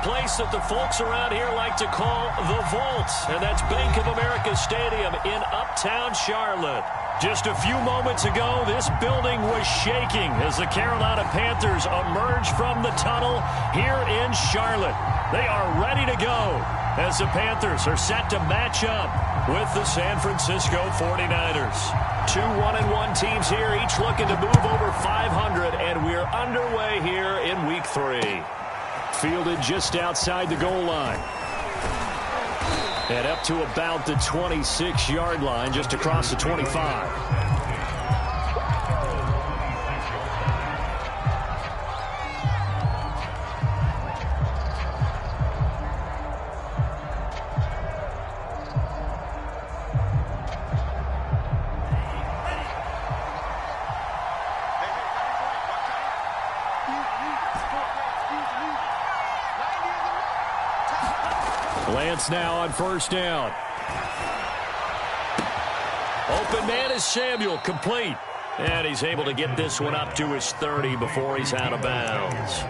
place that the folks around here like to call the Vault, and that's Bank of America Stadium in Uptown Charlotte. Just a few moments ago, this building was shaking as the Carolina Panthers emerged from the tunnel here in Charlotte. They are ready to go as the Panthers are set to match up with the San Francisco 49ers. Two 1-1 teams here, each looking to move over 500, and we're underway here in Week 3. Fielded just outside the goal line. And up to about the 26-yard line, just across the 25. Lance now on first down. Open man is Samuel, complete. And he's able to get this one up to his 30 before he's out of bounds.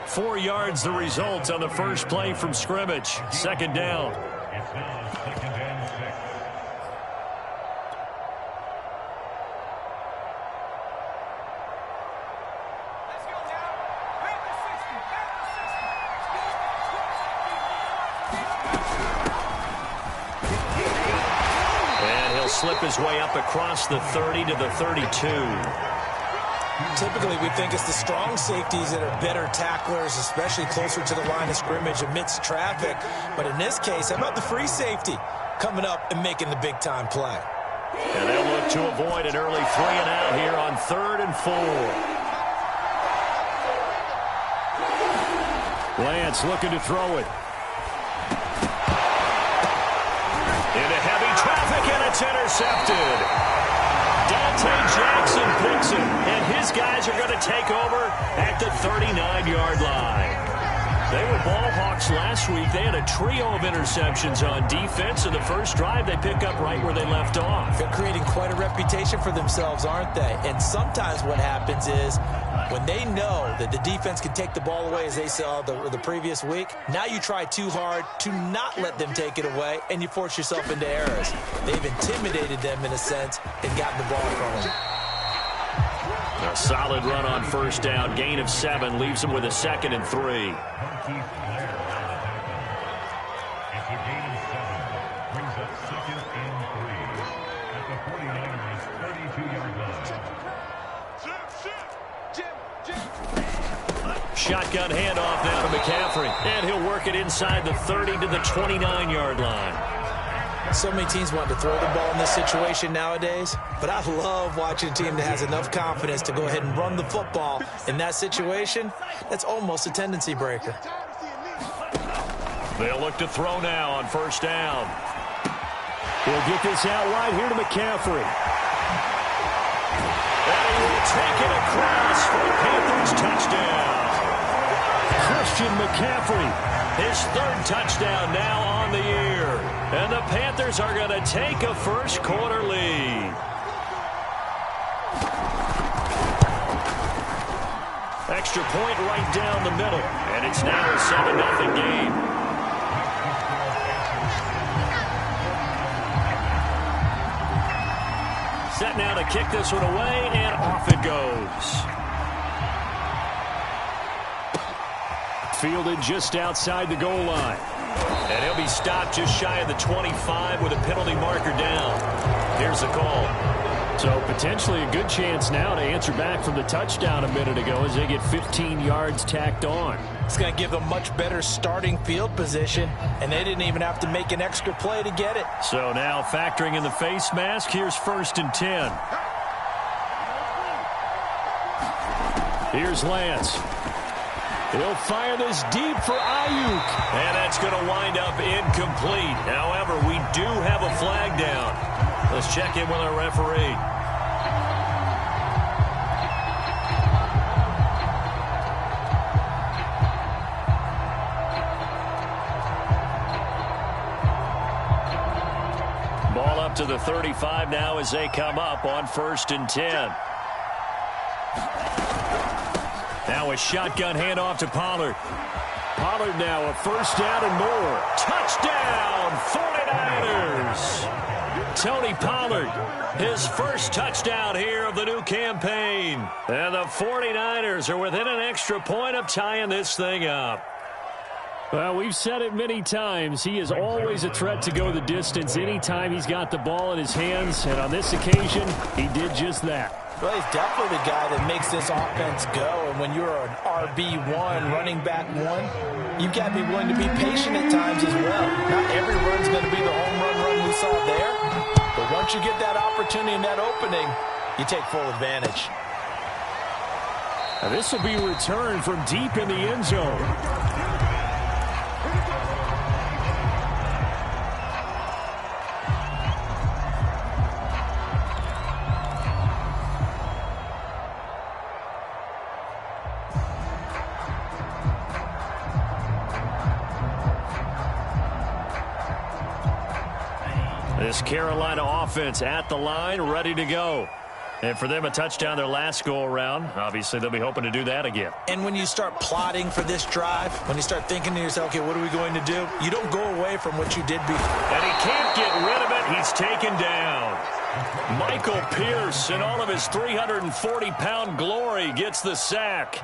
4 yards the result on the first play from scrimmage. Second down. Slip his way up across the 30 to the 32. Typically, we think it's the strong safeties that are better tacklers, especially closer to the line of scrimmage amidst traffic. But in this case, how about the free safety coming up and making the big-time play? And they'll look to avoid an early 3-and-out here on 3rd and 4. Lance looking to throw it. Into heavy traffic, and it's intercepted. Dante Jackson picks it, and his guys are going to take over at the 39-yard line. They were ball hawks last week. They had a trio of interceptions on defense, and the first drive they pick up right where they left off. They're creating quite a reputation for themselves, aren't they? And sometimes what happens is when they know that the defense can take the ball away, as they saw the previous week, now you try too hard to not let them take it away, and you force yourself into errors. They've intimidated them in a sense and gotten the ball from them. A solid run on first down. Gain of 7 leaves them with a 2nd and 3. Shotgun handoff now to McCaffrey. And he'll work it inside the 30 to the 29-yard line. So many teams want to throw the ball in this situation nowadays, but I love watching a team that has enough confidence to go ahead and run the football. In that situation, that's almost a tendency breaker. They'll look to throw now on first down. He'll get this out wide here to McCaffrey. And he will take it across for the Panthers touchdown. Christian McCaffrey, his 3rd touchdown now on the year. And the Panthers are going to take a first-quarter lead. Extra point right down the middle. And it's now a 7-0 game. Set now to kick this one away, and off it goes. Fielded just outside the goal line. And he'll be stopped just shy of the 25 with a penalty marker down. Here's the call. So potentially a good chance now to answer back from the touchdown a minute ago as they get 15 yards tacked on. It's going to give them much better starting field position, and they didn't even have to make an extra play to get it. So now factoring in the face mask, here's 1st and 10. Here's Lance. He'll fire this deep for Ayuk. And that's going to wind up incomplete. However, we do have a flag down. Let's check in with our referee. Ball up to the 35 now as they come up on 1st and 10. Now a shotgun handoff to Pollard. Pollard now, a first down and more. Touchdown, 49ers. Tony Pollard, his first touchdown here of the new campaign. And the 49ers are within an extra point of tying this thing up. Well, we've said it many times. He is always a threat to go the distance anytime he's got the ball in his hands. And on this occasion, he did just that. Well, he's definitely the guy that makes this offense go. And when you're an RB1, running back one, you've got to be willing to be patient at times as well. Not every run's going to be the home run we saw there. But once you get that opportunity and that opening, you take full advantage. Now this will be returned from deep in the end zone. This Carolina offense at the line, ready to go. And for them, a touchdown their last go-around. Obviously, they'll be hoping to do that again. And when you start plotting for this drive, when you start thinking to yourself, okay, what are we going to do? You don't go away from what you did before. And he can't get rid of it. He's taken down. Michael Pierce, in all of his 340-pound glory, gets the sack.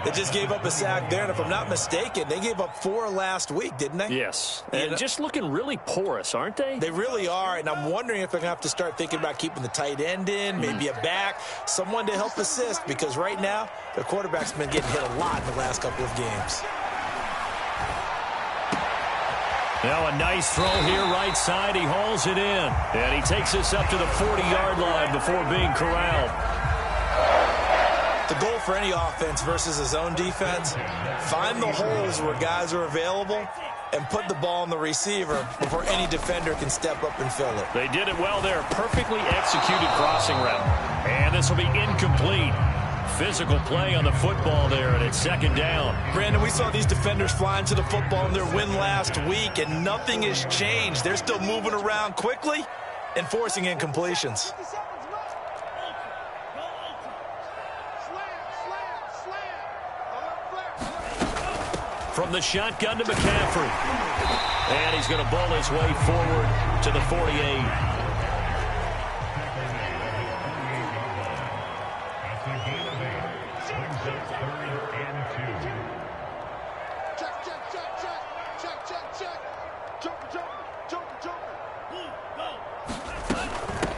They just gave up a sack there, and if I'm not mistaken, they gave up 4 last week, didn't they? Yes. And just looking really porous, aren't they? They really are, and I'm wondering if they're going to have to start thinking about keeping the tight end in, maybe a back, someone to help assist, because right now, their quarterback's been getting hit a lot in the last couple of games. Now a nice throw here right side. He hauls it in. And he takes us up to the 40-yard line before being corralled. The goal for any offense versus a zone defense, find the holes where guys are available and put the ball on the receiver before any defender can step up and fill it. They did it well there. Perfectly executed crossing route. And this will be incomplete. Physical play on the football there, and it's second down. Brandon, we saw these defenders flying to the football in their win last week, and nothing has changed. They're still moving around quickly and forcing incompletions. From the shotgun to McCaffrey. And he's going to bowl his way forward to the 48.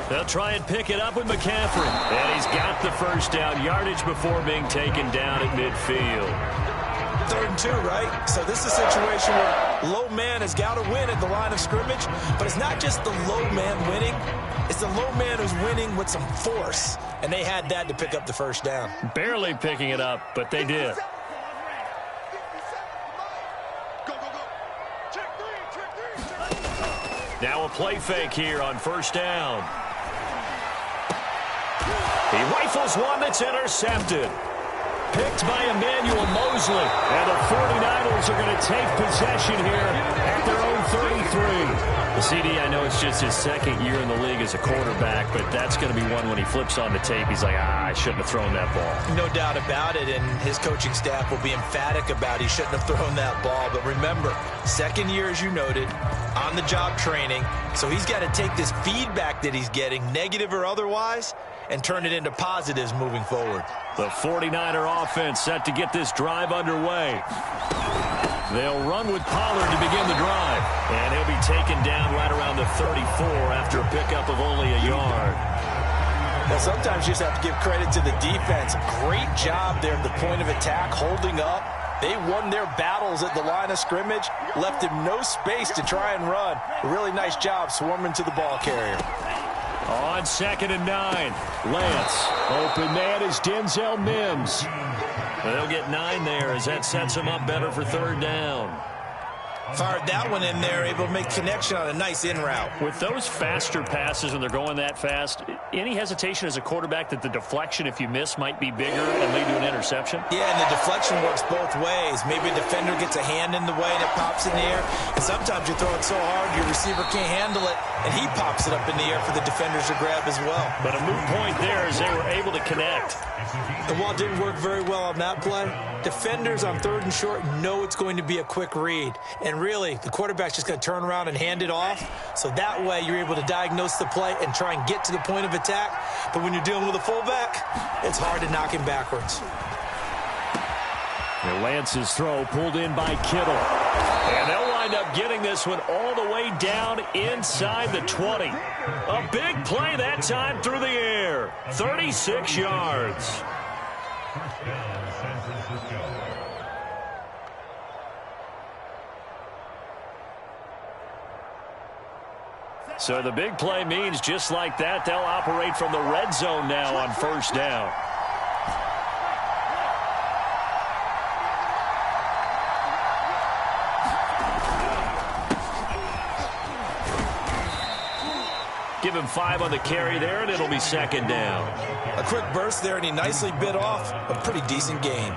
They'll try and pick it up with McCaffrey. And he's got the first down, yardage before being taken down at midfield. 3rd and 2, right? So this is a situation where low man has got to win at the line of scrimmage, but it's not just the low man winning. It's the low man who's winning with some force, and they had that to pick up the first down. Barely picking it up, but they did. Now a play fake here on first down. He rifles one that's intercepted. Picked by Emmanuel Mosley. And the 49ers are going to take possession here at their own 33. The CD, I know it's just his 2nd year in the league as a quarterback, but that's going to be one when he flips on the tape. He's like, I shouldn't have thrown that ball. No doubt about it, and his coaching staff will be emphatic about he shouldn't have thrown that ball. But remember, 2nd year, as you noted, on-the-job training. So he's got to take this feedback that he's getting, negative or otherwise, and turn it into positives moving forward. The 49er offense set to get this drive underway. They'll run with Pollard to begin the drive. And he'll be taken down right around the 34 after a pickup of only a yard. Well, sometimes you just have to give credit to the defense. Great job there at the point of attack, holding up. They won their battles at the line of scrimmage, left him no space to try and run. A really nice job swarming to the ball carrier. On 2nd and 9, Lance. Open man is Denzel Mims. They'll get 9 there as that sets him up better for 3rd down. Fired that one in there, able to make connection on a nice in route. With those faster passes when they're going that fast, any hesitation as a quarterback that the deflection, if you miss, might be bigger and lead to an interception? Yeah, and the deflection works both ways. Maybe a defender gets a hand in the way and it pops in the air. And sometimes you throw it so hard your receiver can't handle it, and he pops it up in the air for the defenders to grab as well. But a moot point there as they were able to connect. And while it didn't work very well on that play, defenders on 3rd and short know it's going to be a quick read. And really, the quarterback's just going to turn around and hand it off. So that way, you're able to diagnose the play and try and get to the point of attack. But when you're dealing with a fullback, it's hard to knock him backwards. Lance's throw pulled in by Kittle. And they'll wind up getting this one all the way down inside the 20. A big play that time through the air. 36 yards. So the big play means just like that, they'll operate from the red zone now on 1st down. Give him 5 on the carry there, and it'll be 2nd down. A quick burst there, and he nicely bit off a pretty decent gain.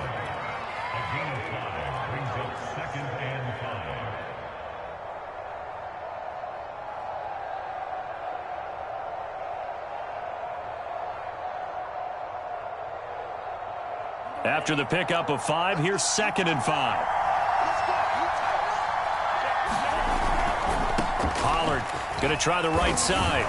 After the pickup of 5, here's 2nd and 5. Pollard going to try the right side.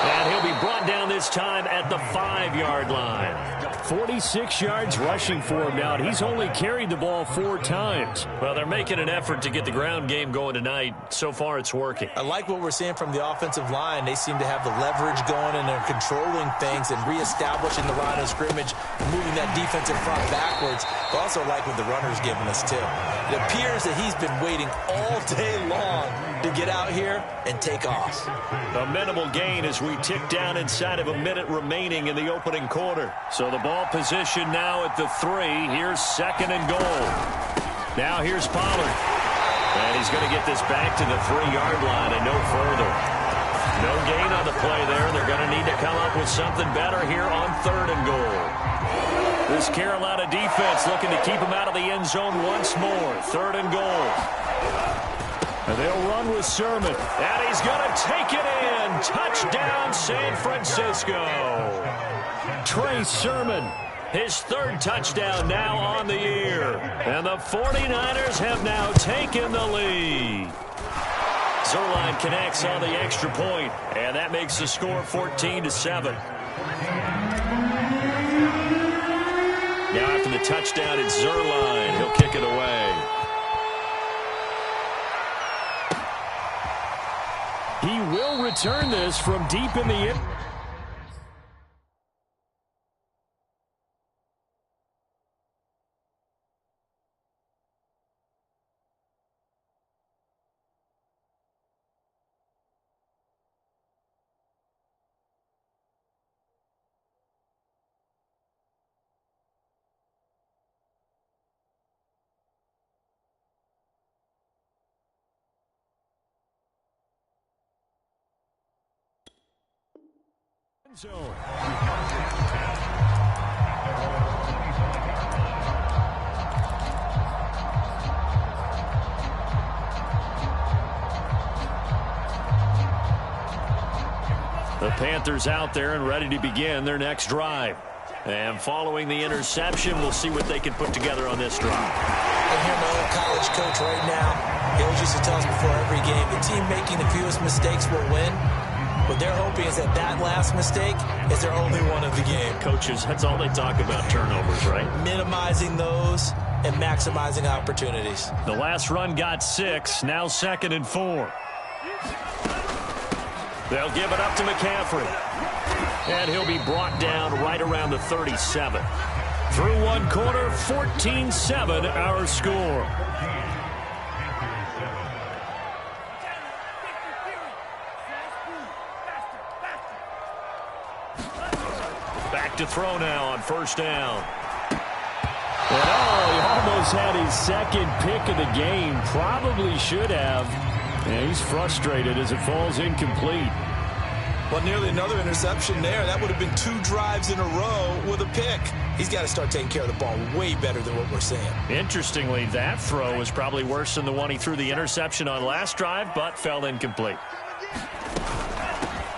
And he'll be brought down this time at the 5-yard line. 46 yards rushing for him now. He's only carried the ball 4 times. Well, they're making an effort to get the ground game going tonight. So far, it's working. I like what we're seeing from the offensive line. They seem to have the leverage going, and they're controlling things and reestablishing the line of scrimmage, moving that defensive front backwards. I also like what the runner's giving us, too. It appears that he's been waiting all day long to get out here and take off. A minimal gain as we tick down inside of a minute remaining in the opening quarter. So the ball position now at the 3. Here's 2nd and goal. Now here's Pollard. And he's going to get this back to the 3-yard line and no further. No gain on the play there. They're going to need to come up with something better here on 3rd and goal. This Carolina defense looking to keep him out of the end zone once more. 3rd and goal. And they'll run with Sermon. And he's going to take it in. Touchdown, San Francisco. Trey Sermon. His 3rd touchdown now on the year. And the 49ers have now taken the lead. Zuerlein connects on the extra point, and that makes the score 14-7. Now after the touchdown, it's Zuerlein. He'll kick it away. He will return this from deep in the end. Zone. The Panthers out there and ready to begin their next drive. And following the interception, we'll see what they can put together on this drive. I hear my old college coach right now. He always used to tell us before every game, the team making the fewest mistakes will win. What they're hoping is that that last mistake is their only one of the game. Coaches, that's all they talk about, turnovers, right? Minimizing those and maximizing opportunities. The last run got 6, now 2nd and 4. They'll give it up to McCaffrey. And he'll be brought down right around the 37. Through one quarter, 14-7 our score. Back to throw now on 1st down. And he almost had his second pick of the game. Probably should have. And he's frustrated as it falls incomplete. Well, nearly another interception there. That would have been 2 drives in a row with a pick. He's got to start taking care of the ball way better than what we're seeing. Interestingly, that throw was probably worse than the one he threw the interception on last drive, but fell incomplete.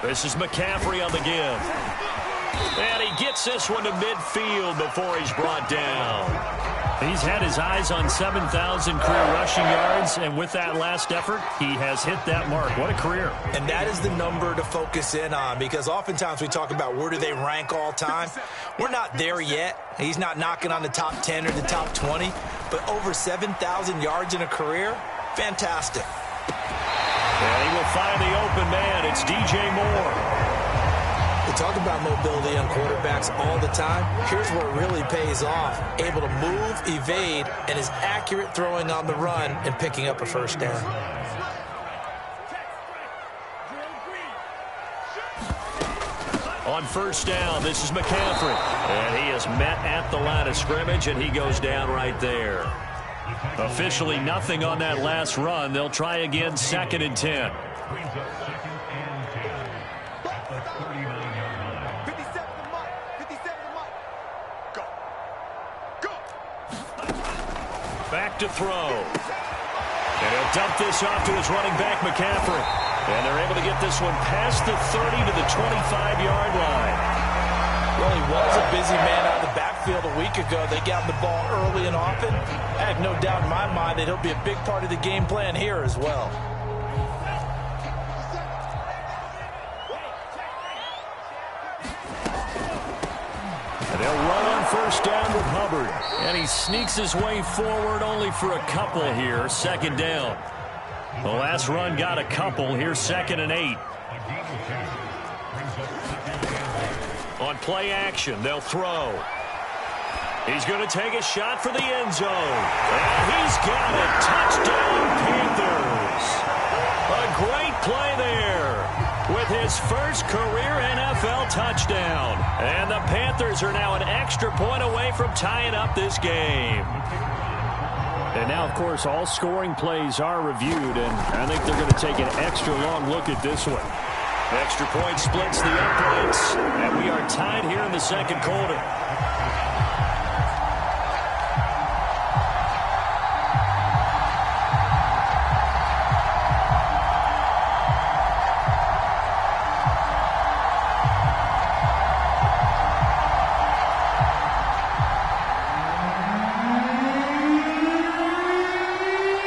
This is McCaffrey on the give. And he gets this one to midfield before he's brought down. He's had his eyes on 7,000 career rushing yards, and with that last effort, he has hit that mark. What a career. And that is the number to focus in on, because oftentimes we talk about where do they rank all time. We're not there yet. He's not knocking on the top 10 or the top 20, but over 7,000 yards in a career, fantastic. And he will find the open man. It's DJ Moore. We talk about mobility on quarterbacks all the time. Here's where it really pays off. Able to move, evade, and is accurate throwing on the run and picking up a first down. On first down, this is McCaffrey. And he is met at the line of scrimmage, and he goes down right there. Officially nothing on that last run. They'll try again, 2nd and 10. Back to throw. And he'll dump this off to his running back, McCaffrey. And they're able to get this one past the 30 to the 25-yard line. Well, he was a busy man out of the backfield a week ago. They got the ball early and often. I have no doubt in my mind that he'll be a big part of the game plan here as well. And they'll run on first down with Hubbard. And he sneaks his way forward only for a couple here. 2nd down. The last run got a couple. Here's 2nd and 8. On play action, they'll throw. He's going to take a shot for the end zone. And he's got it. Touchdown, Panthers. A great play there with his first career NFL touchdown. And the Panthers are now an extra point away from tying up this game. And now, of course, all scoring plays are reviewed, and I think they're going to take an extra long look at this one. Extra point splits the uprights, and we are tied here in the 2nd quarter.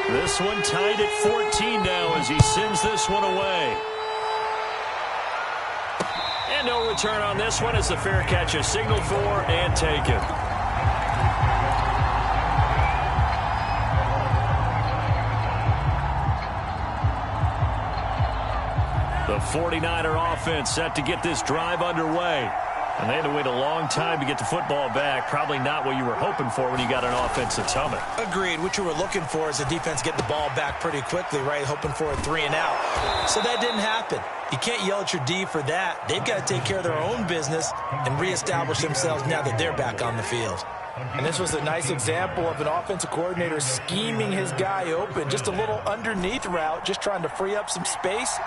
This one tied at 14 now as he sends this one away. And no return on this one as the fair catch is signaled for and taken. The 49er offense set to get this drive underway. And they had to wait a long time to get the football back. Probably not what you were hoping for when you got an offensive helmet. Agreed. What you were looking for is the defense get the ball back pretty quickly, right? Hoping for a 3 and out. So that didn't happen. You can't yell at your D for that. They've got to take care of their own business and reestablish themselves now that they're back on the field. And this was a nice example of an offensive coordinator scheming his guy open. Just a little underneath route, just trying to free up some space.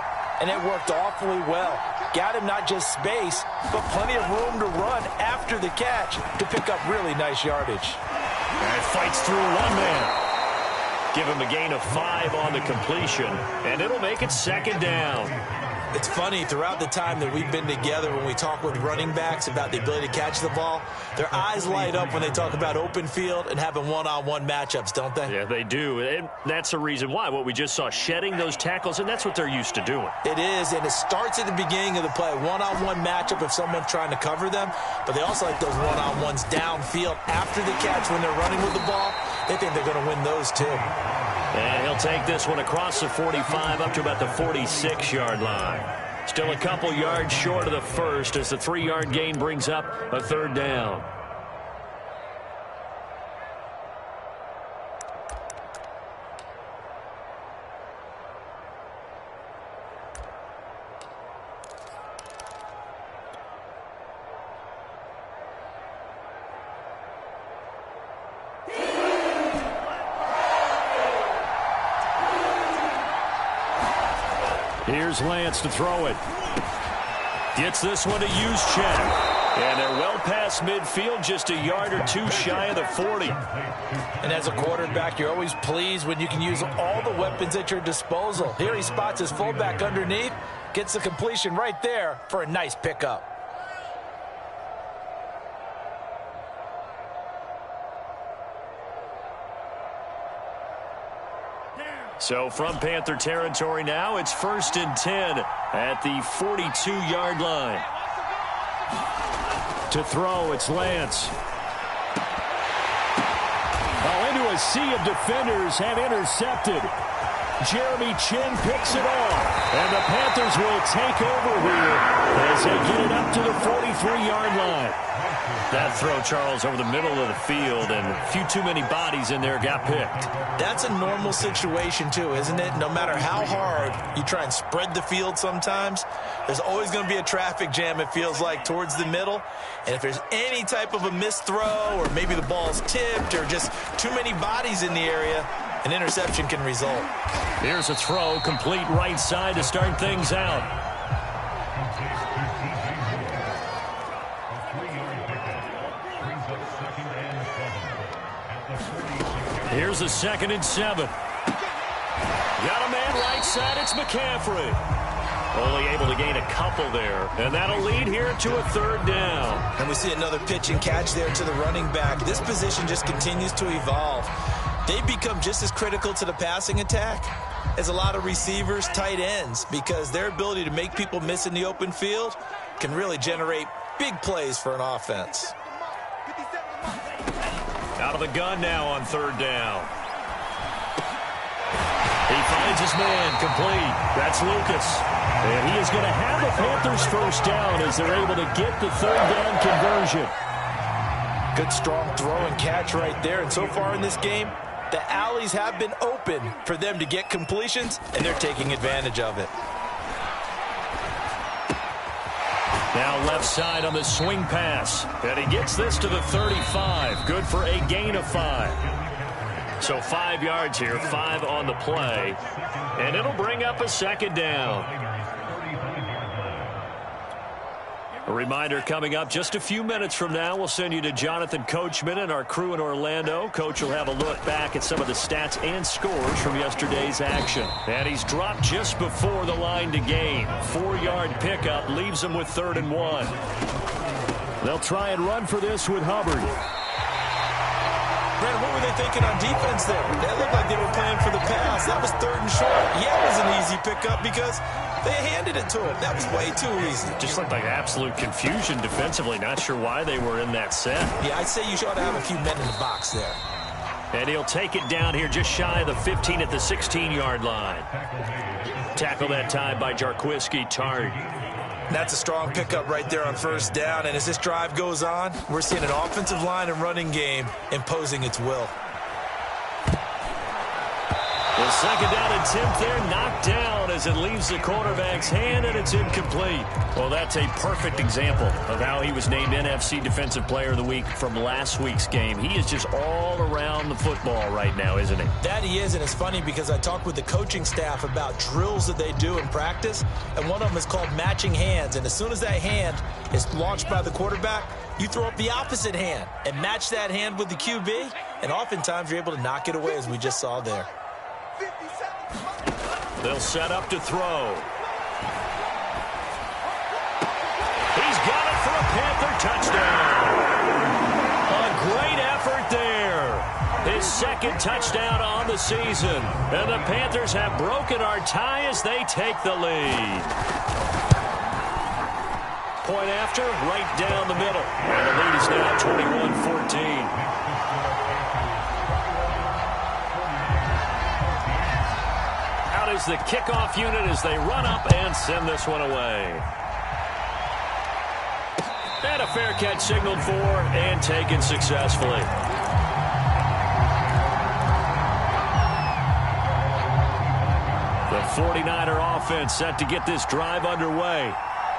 And it worked awfully well. Got him not just space, but plenty of room to run after the catch to pick up really nice yardage. And fights through one man. Give him a gain of 5 on the completion, and it'll make it 2nd down. It's funny, throughout the time that we've been together, when we talk with running backs about the ability to catch the ball, their eyes light up when they talk about open field and having one-on-one matchups, don't they? Yeah, they do. And that's the reason why. What we just saw, shedding those tackles, and that's what they're used to doing. It is, and it starts at the beginning of the play. One-on-one matchup if someone's trying to cover them, but they also like those one-on-ones downfield after the catch when they're running with the ball. They think they're going to win those too. And he'll take this one across the 45 up to about the 46-yard line. Still a couple yards short of the first as the 3-yard gain brings up a 3rd down. Here's Lance to throw it. Gets this one to Juszczyk. And they're well past midfield, just a yard or two shy of the 40. And as a quarterback, you're always pleased when you can use all the weapons at your disposal. Here he spots his fullback underneath, gets the completion right there for a nice pickup. So from Panther territory now, it's 1st and 10 at the 42-yard line. To throw, it's Lance. Oh, into a sea of defenders and intercepted. Jeremy Chin picks it off. And the Panthers will take over here as they get it up to the 43-yard line. That throw, Charles, over the middle of the field, and a few too many bodies in there got picked. That's a normal situation, too, isn't it? No matter how hard you try and spread the field sometimes, there's always going to be a traffic jam, it feels like, towards the middle. And if there's any type of a missed throw or maybe the ball's tipped or just too many bodies in the area, an interception can result. Here's a throw, complete right side to start things out. Here's a 2nd and 7. Got a man right side. It's McCaffrey. Only able to gain a couple there. And that'll lead here to a 3rd down. And we see another pitch and catch there to the running back. This position just continues to evolve. They become just as critical to the passing attack as a lot of receivers, tight ends, because their ability to make people miss in the open field can really generate big plays for an offense. Out of the gun now on 3rd down. He finds his man, complete. That's Lucas. And he is going to have the Panthers 1st down as they're able to get the 3rd down conversion. Good strong throw and catch right there. And so far in this game, the alleys have been open for them to get completions, and they're taking advantage of it. Now left side on the swing pass. And he gets this to the 35. Good for a gain of 5. So 5 yards here, 5 on the play. And it'll bring up a 2nd down. A reminder coming up just a few minutes from now, we'll send you to Jonathan Coachman and our crew in Orlando. Coach will have a look back at some of the stats and scores from yesterday's action. And he's dropped just before the line to gain. 4-yard pickup leaves him with 3rd and 1. They'll try and run for this with Hubbard. Brandon, what were they thinking on defense there? That looked like they were playing for the pass. That was 3rd and short. Yeah, it was an easy pickup because they handed it to him. That was way too easy. Just looked like absolute confusion defensively. Not sure why they were in that set. Yeah, I'd say you should have a few men in the box there. And he'll take it down here just shy of the 15 at the 16-yard line. Tackle that time by Jarquiski Tart. That's a strong pickup right there on 1st down. And as this drive goes on, we're seeing an offensive line and running game imposing its will. The 2nd down attempt there knocked down as it leaves the quarterback's hand, and it's incomplete. Well, that's a perfect example of how he was named NFC Defensive Player of the Week from last week's game. He is just all around the football right now, isn't he? That he is, and it's funny because I talked with the coaching staff about drills that they do in practice, and one of them is called matching hands. And as soon as that hand is launched by the quarterback, you throw up the opposite hand and match that hand with the QB, and oftentimes you're able to knock it away, as we just saw there. They'll set up to throw. He's got it for a Panther touchdown. A great effort there. His 2nd touchdown on the season. And the Panthers have broken our tie as they take the lead. Point after, right down the middle. And the lead is now 21-14. Is the kickoff unit as they run up and send this one away. And a fair catch signaled for and taken successfully. The 49er offense set to get this drive underway.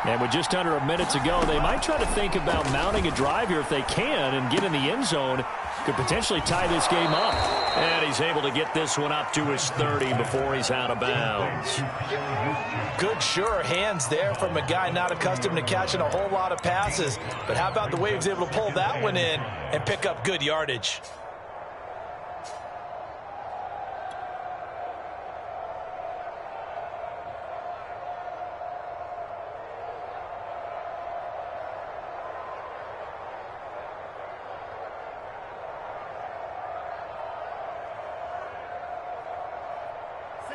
And with just under a minute to go, they might try to think about mounting a drive here if they can and get in the end zone could potentially tie this game up. And he's able to get this one up to his 30 before he's out of bounds. Good, sure hands there from a guy not accustomed to catching a whole lot of passes. But how about the way he was able to pull that one in and pick up good yardage?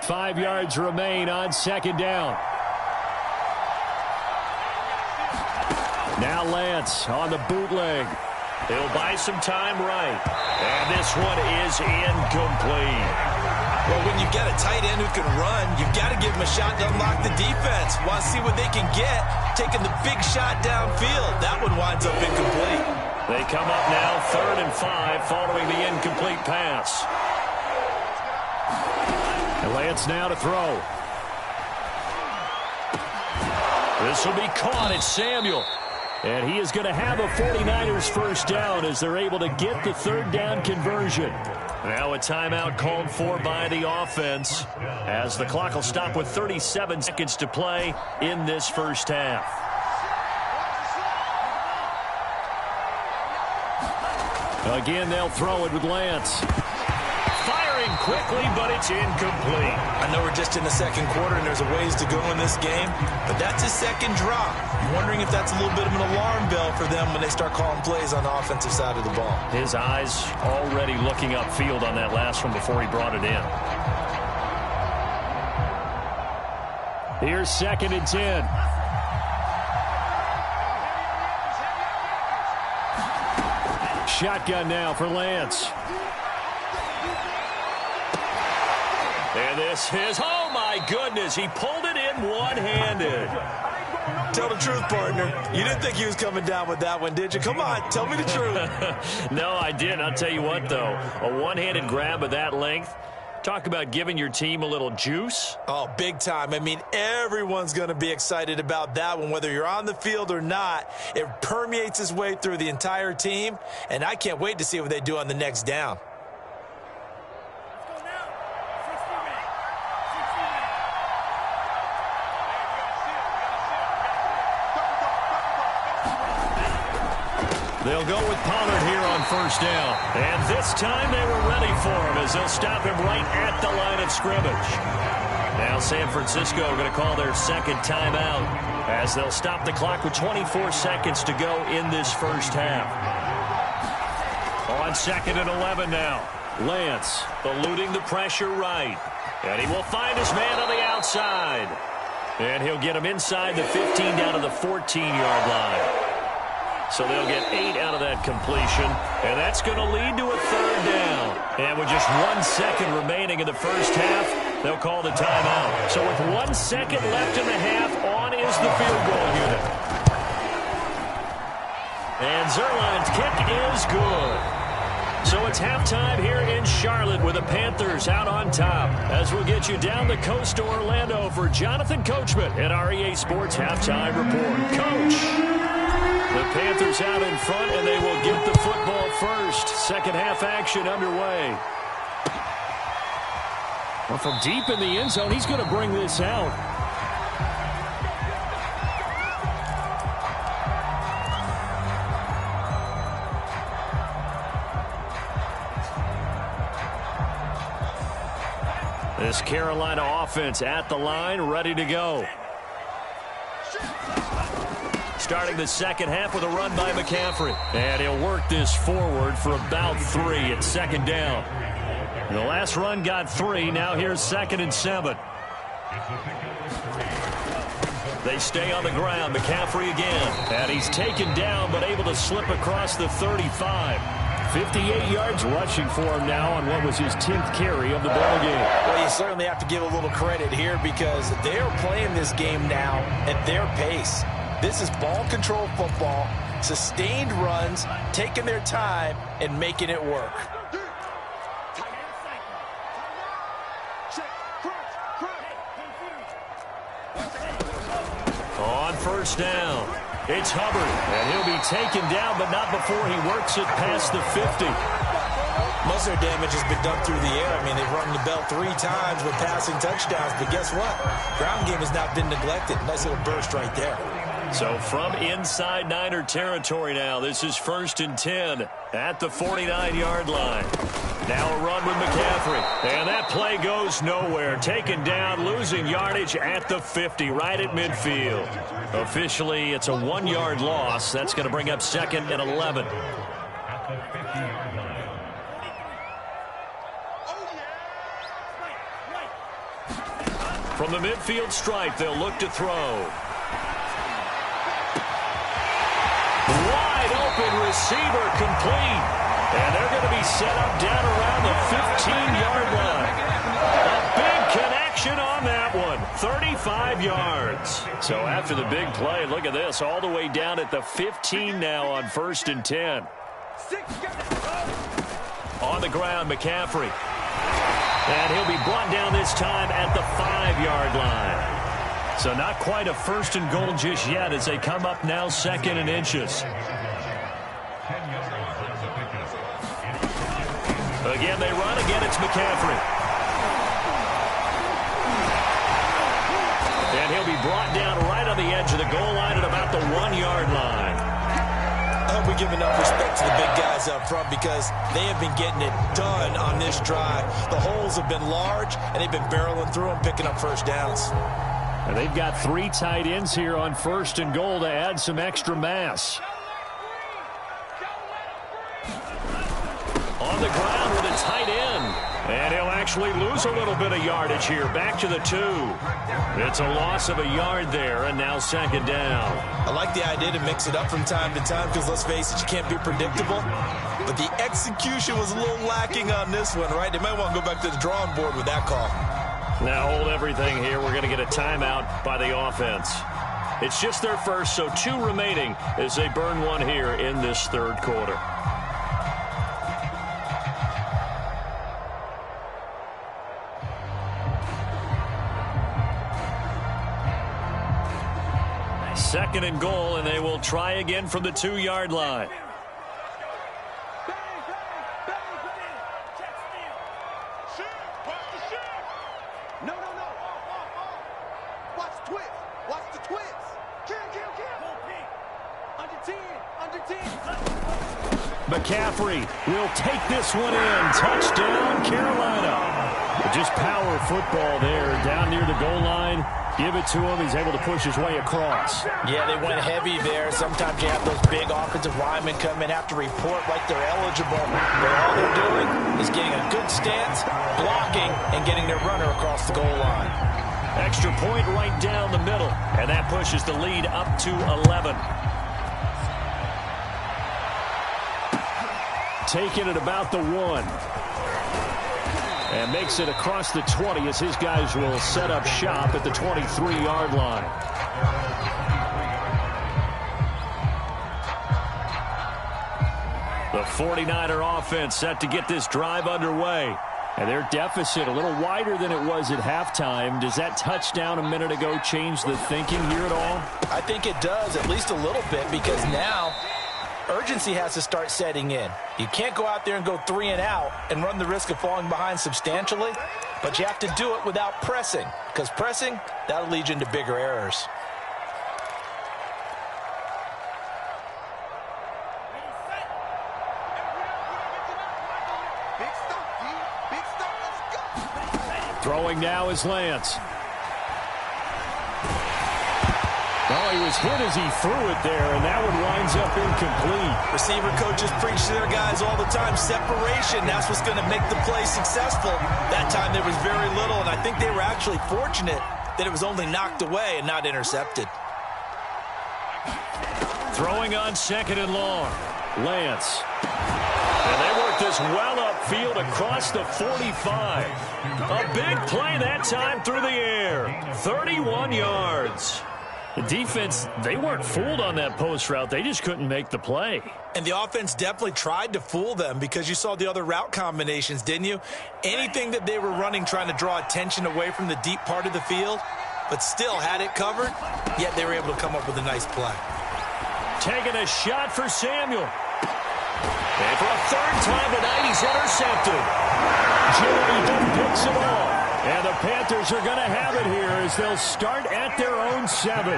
Five yards remain on second down. Now Lance on the bootleg. He'll buy some time right. And this one is incomplete. Well, when you've got a tight end who can run, you've got to give him a shot to unlock the defense. Want to see what they can get, taking the big shot downfield. That one winds up incomplete. They come up now 3rd and 5 following the incomplete pass. And Lance now to throw. This will be caught. It's Samuel. And he is going to have a 49ers first down as they're able to get the 3rd down conversion. Now a timeout called for by the offense as the clock will stop with 37 seconds to play in this first half. Again, they'll throw it with Lance. Firing quickly, but it's incomplete. I know we're just in the second quarter and there's a ways to go in this game, but that's his second drop. I'm wondering if that's a little bit of an alarm bell for them when they start calling plays on the offensive side of the ball. His eyes already looking upfield on that last one before he brought it in. Here's 2nd and 10. Shotgun now for Lance. And this is, oh my goodness, he pulled it in one-handed. Tell the truth, partner. You didn't think he was coming down with that one, did you? Come on, tell me the truth. No, I didn't. I'll tell you what, though. A one-handed grab of that length. Talk about giving your team a little juice. Oh, big time. I mean, everyone's going to be excited about that one, whether you're on the field or not. It permeates its way through the entire team, and I can't wait to see what they do on the next down. They'll go with Pollard here on first down. And this time they were ready for him as they'll stop him right at the line of scrimmage. Now San Francisco going to call their second timeout as they'll stop the clock with 24 seconds to go in this first half. On 2nd and 11 now. Lance eluding the pressure right. And he will find his man on the outside. And he'll get him inside the 15 down to the 14-yard line. So they'll get 8 out of that completion, and that's going to lead to a 3rd down. And with just 1 second remaining in the first half, they'll call the timeout. So with 1 second left in the half, on is the field goal unit. And Zerline's kick is good. So it's halftime here in Charlotte with the Panthers out on top. As we'll get you down the coast to Orlando for Jonathan Coachman at our EA Sports Halftime Report. Coach. The Panthers out in front, and they will get the football first. Second half action underway. Well, from deep in the end zone, he's going to bring this out. This Carolina offense at the line, ready to go. Starting the second half with a run by McCaffrey. And he'll work this forward for about 3 at 2nd down. The last run got 3. Now here's 2nd and 7. They stay on the ground. McCaffrey again. And he's taken down but able to slip across the 35. 58 yards rushing for him now on what was his 10th carry of the ball game. Well, you certainly have to give a little credit here because they are playing this game now at their pace. This is ball control football, sustained runs, taking their time, and making it work. On first down, it's Hubbard, and he'll be taken down, but not before he works it past the 50. Most of their damage has been done through the air. I mean, they've rung the bell 3 times with passing touchdowns, but guess what? Ground game has not been neglected. Nice little burst right there. So from inside Niner territory now, this is 1st and 10 at the 49-yard line. Now a run with McCaffrey. And that play goes nowhere. Taken down, losing yardage at the 50, right at midfield. Officially, it's a 1-yard loss. That's going to bring up 2nd and 11. From the midfield stripe, they'll look to throw. Wide open receiver complete. And they're going to be set up down around the 15-yard line. A big connection on that one. 35 yards. So after the big play, look at this. All the way down at the 15 now on 1st and 10. On the ground, McCaffrey. And he'll be brought down this time at the 5-yard line. So not quite a 1st and goal just yet as they come up now 2nd and inches. Again, they run. Again, it's McCaffrey. And he'll be brought down right on the edge of the goal line at about the 1-yard line. I hope we give enough respect to the big guys up front because they have been getting it done on this drive. The holes have been large, and they've been barreling through them, picking up first downs. And they've got 3 tight ends here on 1st and goal to add some extra mass. On the ground with a tight end. And he'll actually lose a little bit of yardage here. Back to the 2. It's a loss of a yard there, and now 2nd down. I like the idea to mix it up from time to time because, let's face it, you can't be predictable. But the execution was a little lacking on this one, right? They might want to go back to the drawing board with that call. Now hold everything here. We're going to get a timeout by the offense. It's just their first, so 2 remaining as they burn one here in this 3rd quarter. Second and goal, and they will try again from the 2-yard line. McCaffrey will take this one in. Touchdown, Carolina. Just power football there down near the goal line. Give it to him. He's able to push his way across. Yeah, they went heavy there. Sometimes you have those big offensive linemen come in, have to report like they're eligible. But all they're doing is getting a good stance, blocking, and getting their runner across the goal line. Extra point right down the middle. And that pushes the lead up to 11. Taking it about the 1. And makes it across the 20 as his guys will set up shop at the 23-yard line. The 49er offense set to get this drive underway. And their deficit a little wider than it was at halftime. Does that touchdown a minute ago change the thinking here at all? I think it does, at least a little bit, because now urgency has to start setting in. You can't go out there and go 3 and out and run the risk of falling behind substantially, but you have to do it without pressing, because pressing, that'll lead you into bigger errors. Throwing now is Lance. Oh, he was hit as he threw it there, and that one winds up incomplete. Receiver coaches preach to their guys all the time. Separation, that's what's going to make the play successful. That time there was very little, and I think they were actually fortunate that it was only knocked away and not intercepted. Throwing on 2nd and long. Lance. And they work this well upfield across the 45. A big play that time through the air. 31 yards. The defense, they weren't fooled on that post route. They just couldn't make the play. And the offense definitely tried to fool them because you saw the other route combinations, didn't you? Anything that they were running trying to draw attention away from the deep part of the field, but still had it covered, yet they were able to come up with a nice play. Taking a shot for Samuel. And for a third time tonight he's intercepted. Jeremy Dunn picks it off. And the Panthers are going to have it here as they'll start at their own 7.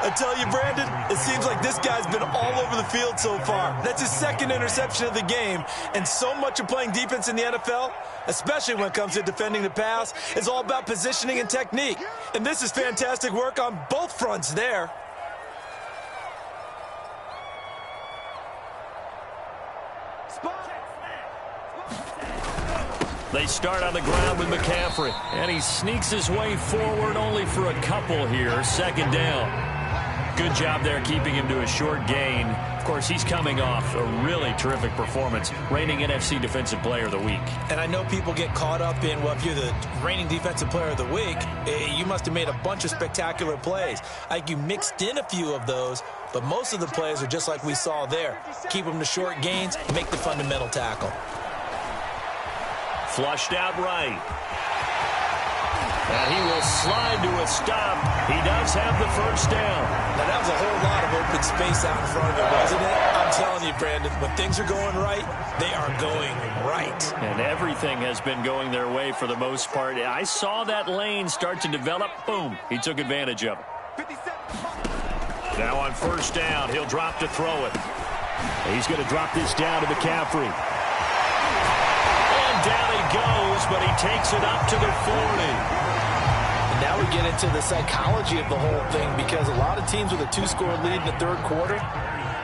I tell you, Brandon, it seems like this guy's been all over the field so far. That's his second interception of the game. And so much of playing defense in the NFL, especially when it comes to defending the pass, is all about positioning and technique. And this is fantastic work on both fronts there. They start on the ground with McCaffrey, and he sneaks his way forward only for a couple here. Second down. Good job there keeping him to a short gain. Of course, he's coming off a really terrific performance, reigning NFC Defensive Player of the Week. And I know people get caught up in, well, if you're the reigning Defensive Player of the Week, you must have made a bunch of spectacular plays. I think you mixed in a few of those, but most of the plays are just like we saw there. Keep them to short gains, make the fundamental tackle. Flushed out right. And he will slide to a stop. He does have the first down. Now, that was a whole lot of open space out in front of him, wasn't it? I'm telling you, Brandon, when things are going right, they are going right. And everything has been going their way for the most part. I saw that lane start to develop. Boom. He took advantage of it. Now on first down, he'll drop to throw it. He's going to drop this down to McCaffrey. And down he goes, but he takes it up to the 40. Now we get into the psychology of the whole thing, because a lot of teams with a 2-score lead in the third quarter,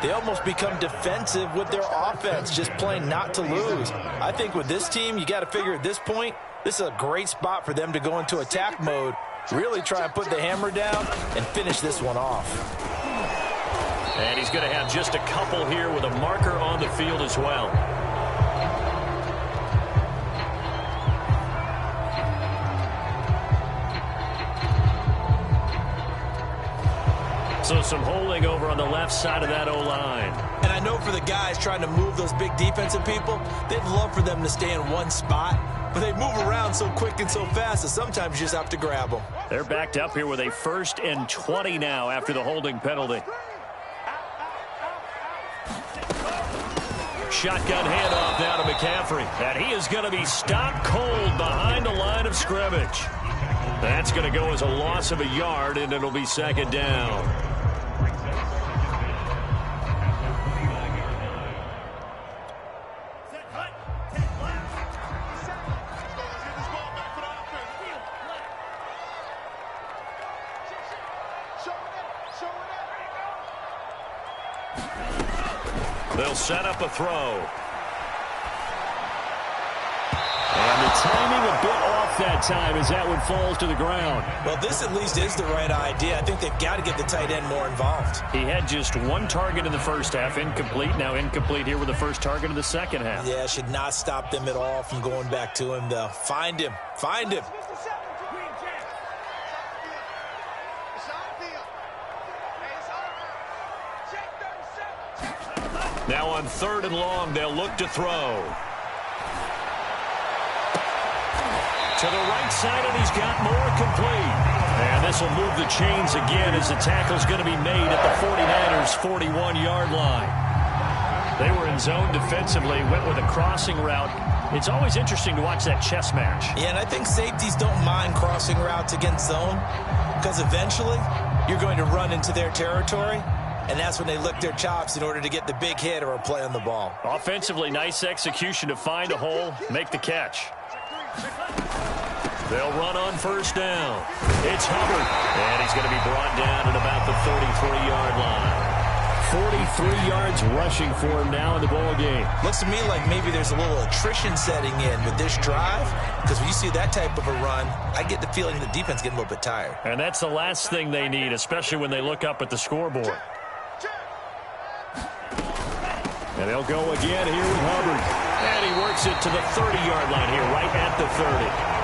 they almost become defensive with their offense, just playing not to lose. I think with this team, you got to figure at this point, this is a great spot for them to go into attack mode, really try and put the hammer down and finish this one off. And he's going to have just a couple here with a marker on the field as well. So some holding over on the left side of that O-line. And I know for the guys trying to move those big defensive people, they'd love for them to stay in one spot, but they move around so quick and so fast that sometimes you just have to grab them. They're backed up here with a 1st and 20 now after the holding penalty. Shotgun handoff now to McCaffrey. And he is going to be stopped cold behind the line of scrimmage. That's going to go as a loss of a yard, and it'll be second down. They'll set up a throw. And the timing a bit off that time as that one falls to the ground. Well, this at least is the right idea. I think they've got to get the tight end more involved. He had just one target in the first half, incomplete. Now incomplete here with the first target of the second half. Yeah, should not stop them at all from going back to him, though. Find him. Find him. Now on 3rd and long, they'll look to throw. To the right side, and he's got more complete. And this will move the chains again as the tackle's going to be made at the 49ers' 41-yard line. They were in zone defensively, went with a crossing route. It's always interesting to watch that chess match. Yeah, and I think safeties don't mind crossing routes against zone, because eventually you're going to run into their territory, and that's when they lick their chops in order to get the big hit or a play on the ball. Offensively, nice execution to find a hole, make the catch. They'll run on first down. It's Hubbard, and he's going to be brought down at about the 33-yard line. 43 yards rushing for him now in the ball game. Looks to me like maybe there's a little attrition setting in with this drive, because when you see that type of a run, I get the feeling the defense getting a little bit tired. And that's the last thing they need, especially when they look up at the scoreboard. And they'll go again here with Hubbard. And he works it to the 30-yard line here, right at the 30.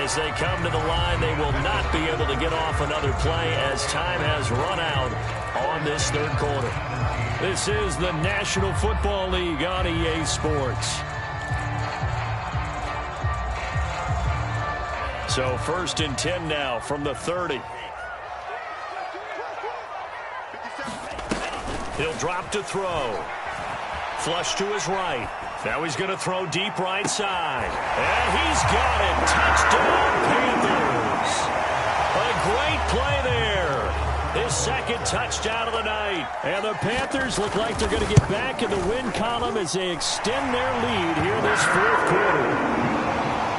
As they come to the line, they will not be able to get off another play as time has run out on this third quarter. This is the National Football League on EA Sports. So 1st and 10 now from the 30. He'll drop to throw. Flush to his right. Now he's going to throw deep right side. And he's got it. Touchdown, Panthers. A great play there. His second touchdown of the night. And the Panthers look like they're going to get back in the win column as they extend their lead here in this fourth quarter.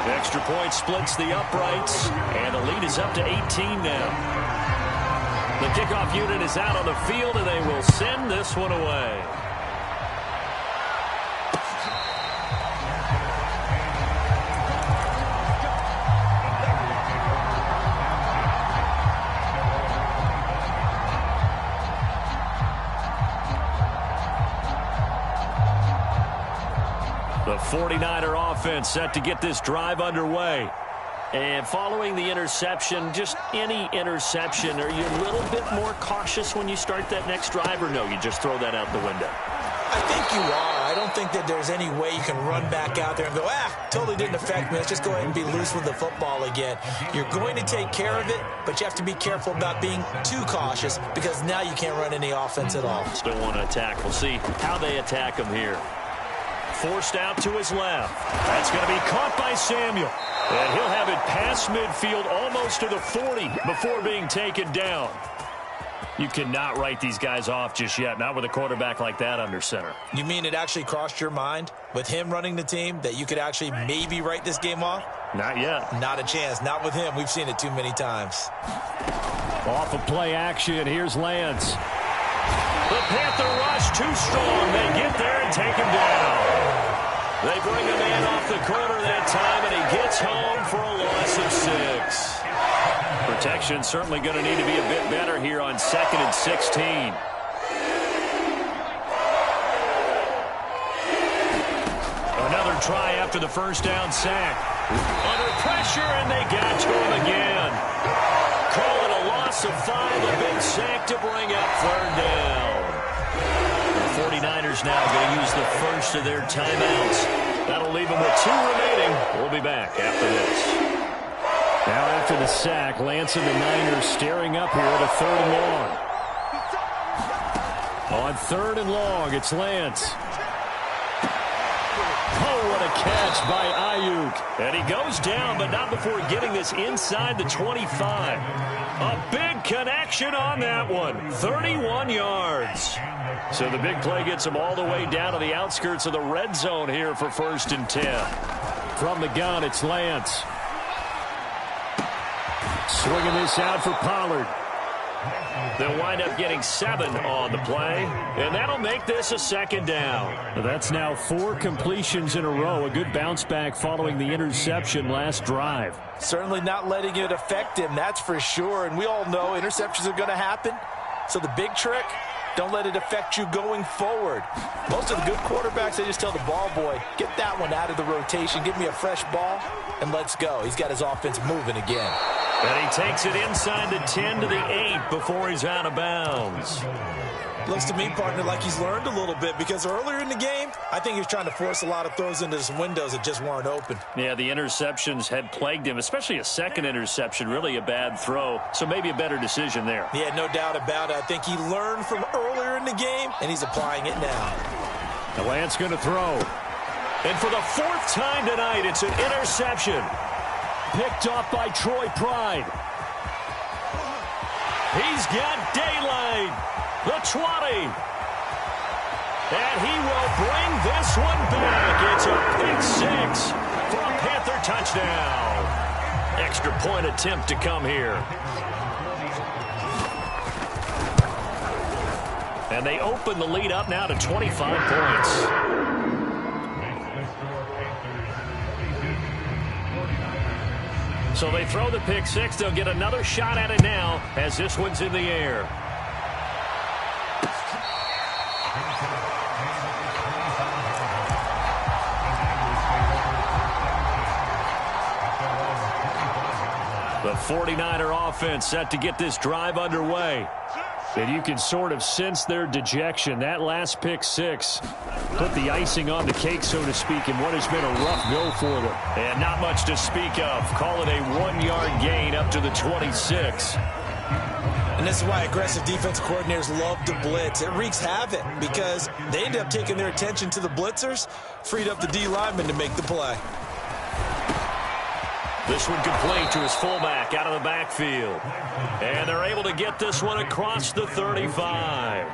The extra point splits the uprights, and the lead is up to 18 now. The kickoff unit is out on the field, and they will send this one away. The 49er offense set to get this drive underway. And following the interception, just any interception, are you a little bit more cautious when you start that next drive, or no, you just throw that out the window? I think you are. I don't think that there's any way you can run back out there and go, totally didn't affect me. Let's just go ahead and be loose with the football again. You're going to take care of it, but you have to be careful about being too cautious because now you can't run any offense at all. Still want to attack. We'll see how they attack him here. Forced out to his left. That's going to be caught by Samuel. And he'll have it past midfield almost to the 40 before being taken down. You cannot write these guys off just yet, not with a quarterback like that under center. You mean it actually crossed your mind with him running the team that you could actually maybe write this game off? Not yet. Not a chance. Not with him. We've seen it too many times. Off of play action, here's Lance. The Panther rush too strong. They get there and take him down. They bring a man off the corner that time, and he gets home for a loss of 6. Protection certainly going to need to be a bit better here on 2nd and 16. Another try after the first down sack. Under pressure, and they got to him again. Call it a loss of 5, a big sack to bring up 3rd down. The 49ers now going to use the first of their timeouts. That'll leave them with 2 remaining. We'll be back after this. Now after the sack, Lance and the Niners staring up here at a 3rd and long. On 3rd and long, it's Lance. Oh, what a catch by Ayuk. And he goes down, but not before getting this inside the 25. A big connection on that one. 31 yards. So the big play gets him all the way down to the outskirts of the red zone here for 1st and 10. From the gun, it's Lance. Swinging this out for Pollard. They'll wind up getting 7 on the play, and that'll make this a 2nd down. That's now 4 completions in a row. A good bounce back following the interception last drive. Certainly not letting it affect him, that's for sure. And we all know interceptions are going to happen. So the big trick, don't let it affect you going forward. Most of the good quarterbacks, they just tell the ball boy, get that one out of the rotation, give me a fresh ball, and let's go. He's got his offense moving again. And he takes it inside the 10 to the 8 before he's out of bounds. Looks to me, partner, like he's learned a little bit because earlier in the game, I think he was trying to force a lot of throws into some windows that just weren't open. Yeah, the interceptions had plagued him, especially a second interception, really a bad throw. So maybe a better decision there. Yeah, no doubt about it. I think he learned from earlier in the game, and he's applying it now. The Lance going to throw. And for the 4th time tonight, it's an interception. Picked off by Troy Pride. He's got daylight. The 20. And he will bring this one back. It's a pick 6 for a Panther touchdown. Extra point attempt to come here. And they open the lead up now to 25 points. So they throw the pick 6. They'll get another shot at it now as this one's in the air. The 49er offense set to get this drive underway. And you can sort of sense their dejection. That last pick six put the icing on the cake, so to speak, in what has been a rough go for them. And not much to speak of. Call it a 1-yard gain up to the 26. And this is why aggressive defensive coordinators love to blitz. It wreaks havoc because they end up taking their attention to the blitzers, freed up the D lineman to make the play. This one complete to his fullback out of the backfield. And they're able to get this one across the 35.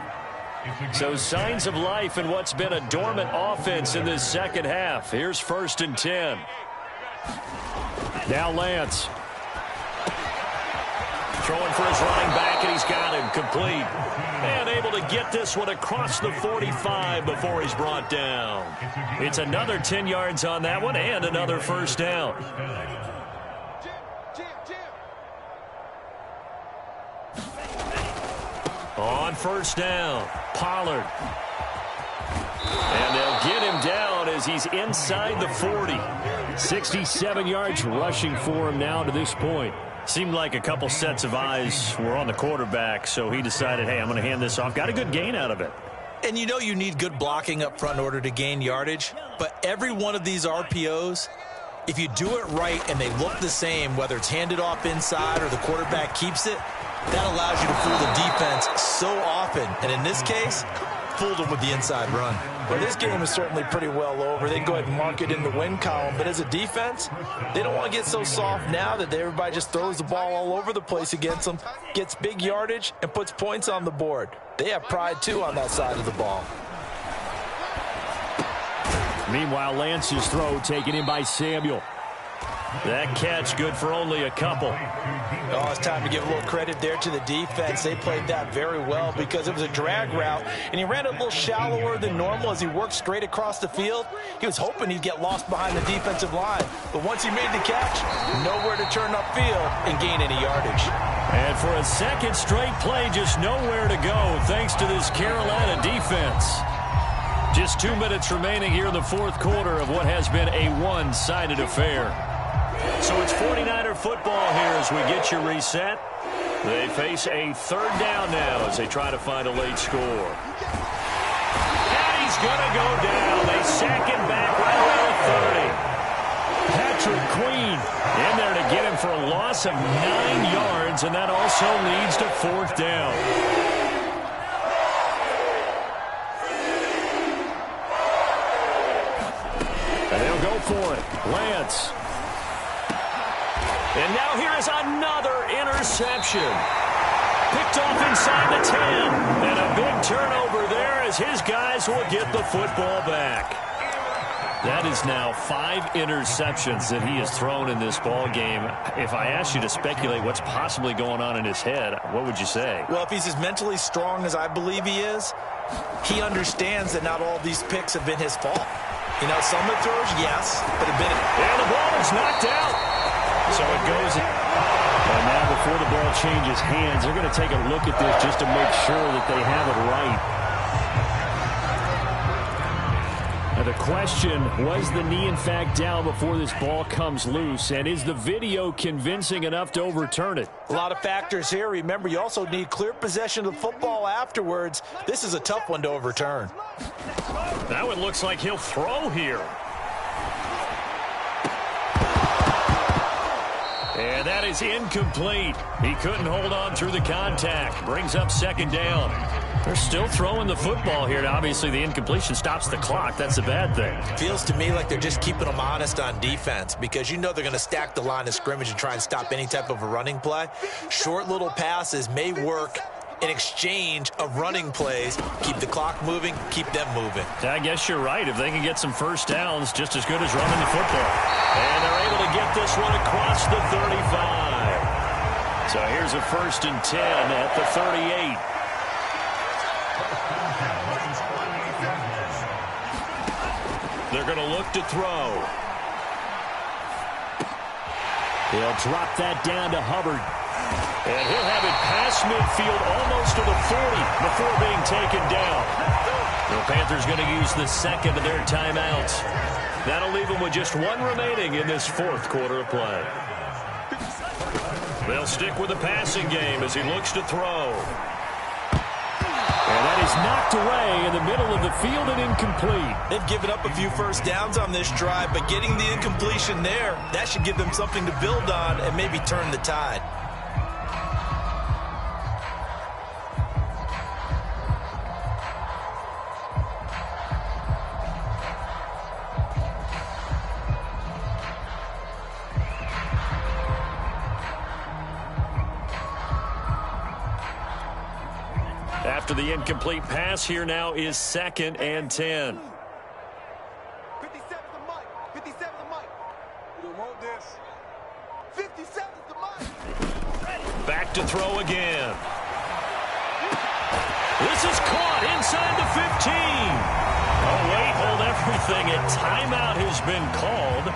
So signs of life in what's been a dormant offense in this second half. Here's 1st and 10. Now Lance. Throwing for his running back, and he's got him complete. And able to get this one across the 45 before he's brought down. It's another 10 yards on that one and another first down. On first down, Pollard. And they'll get him down as he's inside the 40. 67 yards rushing for him now to this point. Seemed like a couple sets of eyes were on the quarterback, so he decided, hey, I'm going to hand this off. Got a good gain out of it. And you know you need good blocking up front in order to gain yardage, but every one of these RPOs, if you do it right and they look the same, whether it's handed off inside or the quarterback keeps it, that allows you to fool the defense so often. And in this case, fooled them with the inside run. Well, this game is certainly pretty well over. They can go ahead and mark it in the win column. But as a defense, they don't want to get so soft now that everybody just throws the ball all over the place against them, gets big yardage, and puts points on the board. They have pride, too, on that side of the ball. Meanwhile, Lance's throw taken in by Samuel. That catch good for only a couple. Oh, it's time to give a little credit there to the defense. They played that very well because it was a drag route, and he ran a little shallower than normal as he worked straight across the field. He was hoping he'd get lost behind the defensive line, but once he made the catch, nowhere to turn upfield and gain any yardage. And for a second straight play, just nowhere to go thanks to this Carolina defense. Just 2 minutes remaining here in the fourth quarter of what has been a one-sided affair. So it's 49er football here as we get you reset. They face a third down now as they try to find a late score. And he's going to go down. They sack him back right around 30. Patrick Queen in there to get him for a loss of 9 yards, and that also leads to fourth down. And they'll go for it. Lance. And now here is another interception. Picked off inside the 10. And a big turnover there as his guys will get the football back. That is now 5 interceptions that he has thrown in this ball game. If I asked you to speculate what's possibly going on in his head, what would you say? Well, if he's as mentally strong as I believe he is, he understands that not all these picks have been his fault. You know, some of the throws, yes, but a bit of... And the ball is knocked out. So it goes. And now before the ball changes hands, they're going to take a look at this just to make sure that they have it right. Now the question, was the knee in fact down before this ball comes loose? And is the video convincing enough to overturn it? A lot of factors here. Remember, you also need clear possession of the football afterwards. This is a tough one to overturn. Now it looks like he'll throw here. And that is incomplete. He couldn't hold on through the contact. Brings up second down. They're still throwing the football here. Obviously, the incompletion stops the clock. That's a bad thing. Feels to me like they're just keeping them honest on defense because you know they're going to stack the line of scrimmage and try and stop any type of a running play. Short little passes may work in exchange of running plays. Keep the clock moving, keep them moving. I guess you're right. If they can get some first downs, just as good as running the football. And they're able to get this one across the 35. So here's a 1st and 10 at the 38. They're going to look to throw. They'll drop that down to Hubbard. And he'll have it past midfield almost to the 40 before being taken down. The Panthers going to use the second of their timeouts. That'll leave them with just one remaining in this fourth quarter of play. They'll stick with the passing game as he looks to throw. And that is knocked away in the middle of the field and incomplete. They've given up a few first downs on this drive, but getting the incompletion there, that should give them something to build on and maybe turn the tide. After the incomplete pass, here now is 2nd and 10. 57's the mic. 57's the mic. You want this? 57's the mic. Back to throw again. This is caught inside the 15. Oh, wait, hold everything. A timeout has been called.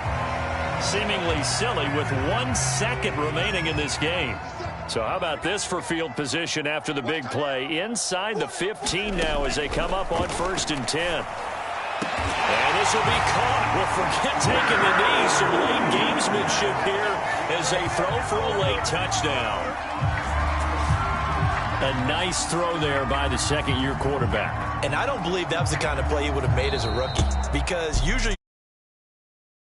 Seemingly silly with 1 second remaining in this game. So how about this for field position after the big play? Inside the 15 now as they come up on 1st and 10. And this will be caught. Well, forget taking the knee. Some late gamesmanship here as they throw for a late touchdown. A nice throw there by the second-year quarterback. And I don't believe that was the kind of play he would have made as a rookie, because usually